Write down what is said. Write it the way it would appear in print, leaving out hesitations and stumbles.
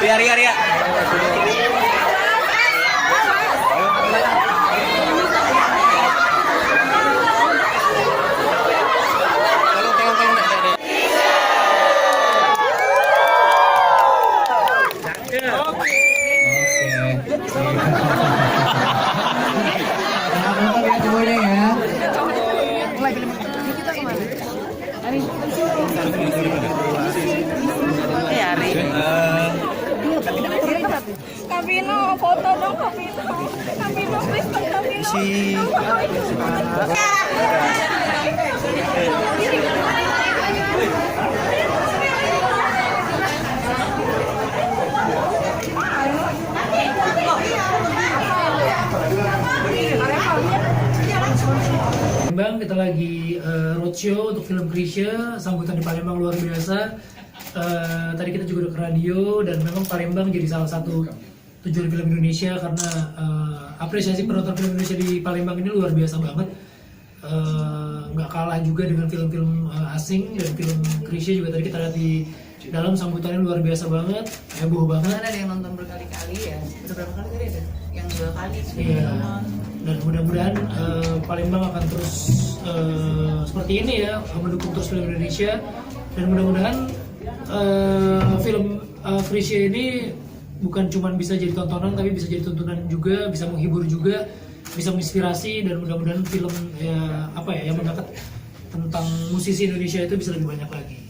Ria. Kabino, foto dong Kabino. Kabino, please dong Kabino. Palembang kita lagi roadshow untuk film Krisya, sambutan di Palembang luar biasa. Tadi kita juga udah ke radio dan memang Palembang jadi salah satu tujuan film Indonesia karena apresiasi penonton film Indonesia di Palembang ini luar biasa banget. Nggak kalah juga dengan film-film asing dan film Krisya juga tadi kita lihat di dalam sambutannya luar biasa banget, heboh banget. Ada yang nonton berkali-kali ya, udah berapa kali tadi ada? Yang 2 kali sih. Iya. Dan mudah-mudahan Palembang akan terus seperti ini ya, mendukung terus film Indonesia dan mudah-mudahan film Krisya ini bukan cuma bisa jadi tontonan tapi bisa jadi tontonan juga, bisa menghibur juga, bisa menginspirasi dan mudah-mudahan film yang mengangkat tentang musisi Indonesia itu bisa lebih banyak lagi.